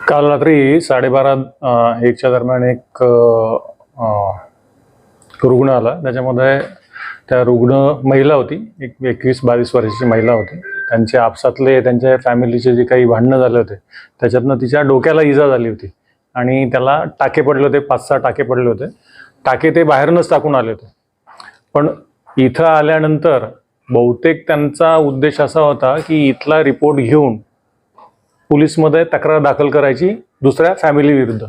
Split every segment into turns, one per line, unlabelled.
काल रात्री 12:30-1च्या दरम्यान एक रुग्ण आला. त्याच्यामध्ये त्या रुग्ण महिला होती, एक 21-22 वर्षाची महिला होती. त्यांचे आपसातले त्यांच्या फॅमिलीचे जे काही भांडणं झाले होते त्याच्यातनं तिच्या डोक्याला इजा झाली होती आणि त्याला टाके पडले होते, 5-6 टाके पडले होते. टाके ते बाहेरूनच टाकून आले होते. पण इथं आल्यानंतर बहुतेक त्यांचा उद्देश असा होता की इथला रिपोर्ट घेऊन पोलीसमध्ये तक्रार दाखल करायची दुसऱ्या फॅमिली विरुद्ध.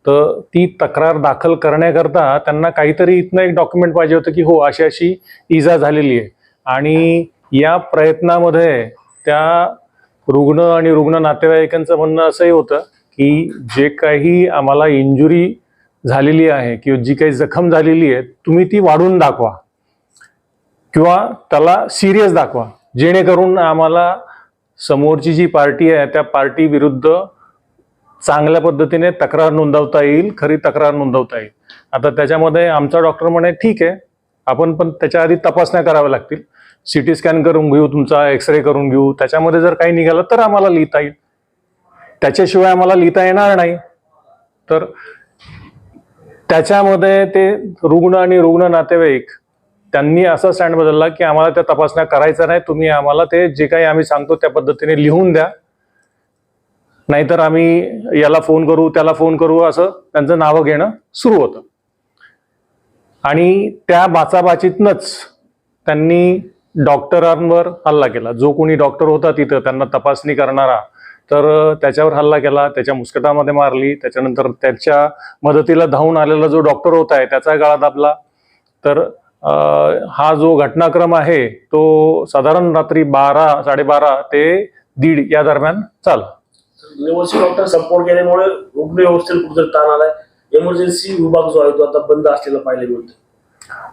तर ती तक्रार दाखल करण्याकरता त्यांना काहीतरी इथनं एक डॉक्युमेंट पाहिजे होतं की हो अशी अशी इजा झालेली आहे. आणि या प्रयत्नामध्ये त्या रुग्ण आणि रुग्ण नातेवाईकांचं म्हणणं असंही होतं की जे काही आम्हाला इंजुरी झालेली आहे किंवा जी काही जखम झालेली आहे तुम्ही ती वाढून दाखवा किंवा त्याला सिरियस दाखवा, जेणेकरून आम्हाला समोरची जी पार्टी आहे त्या पार्टी विरुद्ध चांगल्या पद्धतीने तक्रार नोंदवता येईल, खरी तक्रार नोंदवता येईल. आता त्याच्यामध्ये आमचा डॉक्टर म्हणे ठीक आहे, आपण पण त्याच्या आधी तपासण्या कराव्या लागतील, CT स्कॅन करून घेऊ, तुमचा एक्सरे करून घेऊ, त्याच्यामध्ये जर काही निघालं तर आम्हाला लिहिता येईल, त्याच्याशिवाय आम्हाला लिहिता येणार नाही. तर त्याच्यामध्ये ते रुग्ण आणि रुग्ण नातेवाईक त्यांनी असा स्टँड बदलला की आम्हाला त्या तपासण्या करायच्या नाही, तुम्ही आम्हाला ते जे काही आम्ही सांगतो त्या पद्धतीने लिहून द्या, नाहीतर आम्ही याला फोन करू त्याला फोन करू, असं त्यांचं नावं घेणं सुरू होतं. आणि त्या बाचाबाचीतनंच त्यांनी डॉक्टरांवर हल्ला केला. जो कोणी डॉक्टर होता तिथं त्यांना तपासणी करणारा, तर त्याच्यावर हल्ला केला, त्याच्या मुस्कटामध्ये मारली. त्याच्यानंतर त्याच्या मदतीला धावून आलेला जो डॉक्टर होता आहे त्याचा गळा दाबला. तर हा जो घटनाक्रम आहे तो साधारण रात्री 12-12:30 ते 1:30 या दरम्यान चालला.
निवासी डॉक्टर सपोर्ट केल्यामुळे रुग्ण व्यवस्थेला कुठेतरी ताण आलाय. इमर्जन्सी विभाग जो आहे तो आता बंद असलेला पाहायला मिळतो.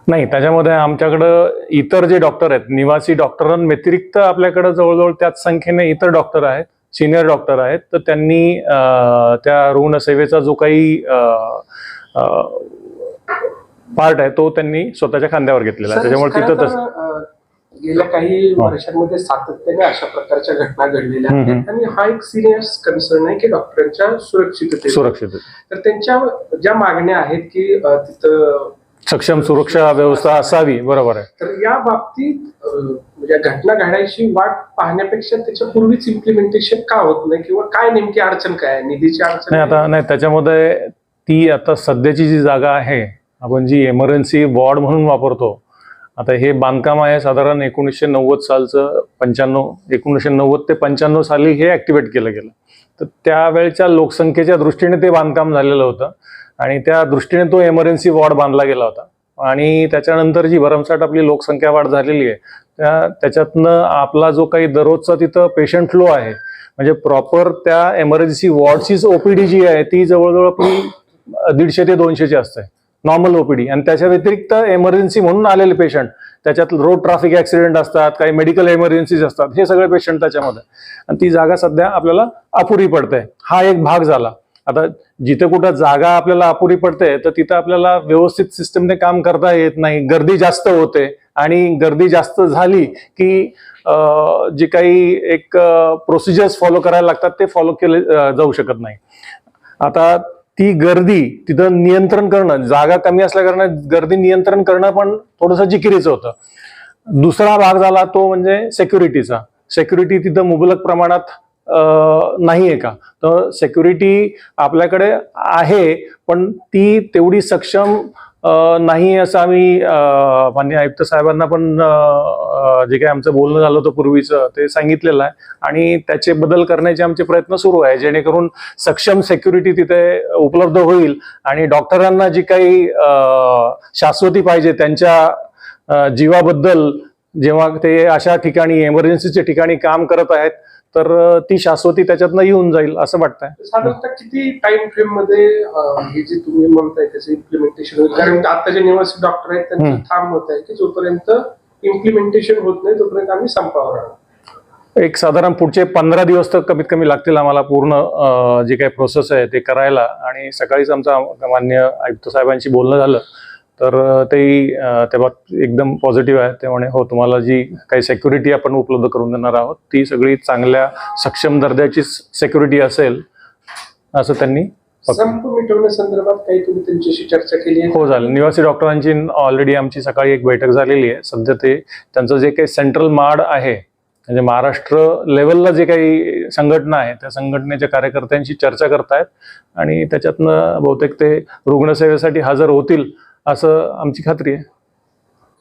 नाही, त्याच्यामध्ये आमच्याकडं इतर जे डॉक्टर आहेत, निवासी डॉक्टरांव्यतिरिक्त आपल्याकडे जवळजवळ त्याच संख्येने इतर डॉक्टर आहेत, सिनियर डॉक्टर आहेत. तर त्यांनी त्या रुग्णसेवेचा जो काही पार्ट आहे तो त्यांनी स्वतःच्या खांद्यावर घेतलेला आहे. त्याच्यामुळे तिथं तसं
गेल्या काही वर्षांमध्ये सातत्याने अशा प्रकारच्या घटना घडलेल्या आहेत आणि हा एक सिरियस कन्सर्न आहे की डॉक्टरांच्या सुरक्षितते. तर त्यांच्या ज्या मागण्या आहेत की तिथं
सक्षम सुरक्षा व्यवस्था असावी, बरोबर आहे.
तर या बाबतीत म्हणजे घटना घडायची वाट पाहण्यापेक्षा त्याच्या पूर्वीच इम्प्लिमेंटेशन का होत नाही किंवा काय नेमकी अडचण काय आहे, निधीची अडचण
नाही. आता नाही, त्याच्यामध्ये ती आता सध्याची जी जागा आहे आपण जी इमर्जन्सी वॉर्ड म्हणून वापरतो, आता हे बांधकाम आहे साधारण 1990 सालचं, 1990 ते 95 साली हे ऍक्टिव्हेट केलं गेलं. तर त्यावेळच्या लोकसंख्येच्या दृष्टीने ते बांधकाम झालेलं होतं आणि त्या दृष्टीने तो इमर्जन्सी वॉर्ड बांधला गेला होता. आणि त्याच्यानंतर जी भरमसाठ आपली लोकसंख्या वाढ झालेली आहे त्याच्यातनं आपला जो काही दररोजचा तिथं पेशंट फ्लो आहे, म्हणजे प्रॉपर त्या इमर्जन्सी वॉर्डचीच OPD जी आहे ती जवळजवळ आपली 150 ते 200ची असते नॉर्मल OPD. आणि त्याच्या व्यतिरिक्त इमर्जन्सी म्हणून आलेले पेशंट, त्याच्यात रोड ट्रॅफिक ऍक्सिडेंट असतात, काही मेडिकल इमर्जन्सीज असतात, हे सगळे पेशंट त्याच्यामध्ये. आणि ती जागा सध्या आपल्याला अपुरी पडते. हा एक भाग झाला. आता जिथे कुठं जागा आपल्याला अपुरी पडते तर तिथं आपल्याला व्यवस्थित सिस्टमने काम करता येत नाही, गर्दी जास्त होते. आणि गर्दी जास्त झाली की जे काही एक प्रोसिजर्स फॉलो करायला लागतात ते फॉलो केले जाऊ शकत नाही. आता ती गर्दी तिथं नियंत्रण करणं, जागा कमी असल्या कारणाने गर्दी नियंत्रण करणं पण थोडंसं जिकिरीचं होतं. दुसरा भाग झाला तो म्हणजे सिक्युरिटीचा. सिक्युरिटी तिथं मुबलक प्रमाणात नाही आहे का, तर सिक्युरिटी आपल्याकडे आहे पण ती तेवढी सक्षम नाही असं आम्ही माननीय आयुक्त साहेबांना पण जे काही आमचं बोलणं झालं होतं पूर्वीचं ते सांगितलेलं आहे. आणि त्याचे बदल करण्याचे आमचे प्रयत्न सुरू आहे, जेणेकरून सक्षम सिक्युरिटी तिथे उपलब्ध होईल आणि डॉक्टरांना जी काही शाश्वती पाहिजे त्यांच्या जीवाबद्दल, जेव्हा ते अशा ठिकाणी इमर्जन्सीच्या ठिकाणी काम करत आहेत तर ती शाश्वती त्याच्यातनं येऊन जाईल असं वाटतंय.
साधारणतः किती टाइम फ्रेम मध्ये हे जे तुम्ही म्हणताय त्याचं इम्प्लिमेंटेशन होईल? कारण आता जे निवासी डॉक्टर आहेत त्यांचं ठाम मत आहे की जोपर्यंत इम्प्लिमेंटेशन होत नाही तोपर्यंत आम्ही संपावर राहणार.
एक साधारण पुढचे 15 दिवस तर कमीत कमी लागतील आम्हाला पूर्ण जे काही प्रोसेस आहे ते करायला. आणि सकाळीच आमचा माननीय आयुक्त साहेबांशी बोलणं झालं तर तेही तेव्हा एकदम पॉझिटिव्ह आहे. ते म्हणे हो, तुम्हाला जी काही सिक्युरिटी आपण उपलब्ध करून देणार आहोत ती सगळी चांगल्या सक्षम दर्जाची सिक्युरिटी असेल असं त्यांनी
संप मिटवण्यासंदर्भात काही तुम्ही त्यांच्याशी चर्चा केली आहे?
हो झालं. निवासी डॉक्टरांची ऑलरेडी आमची सकाळी एक बैठक झालेली आहे. सध्या त्यांचं जे काही सेंट्रल माड आहे, म्हणजे महाराष्ट्र लेवलला जे काही संघटना आहे त्या संघटनेच्या कार्यकर्त्यांशी चर्चा करतायत आणि त्याच्यातनं बहुतेक ते रुग्णसेवेसाठी हजर होतील असं आमची खात्री आहे.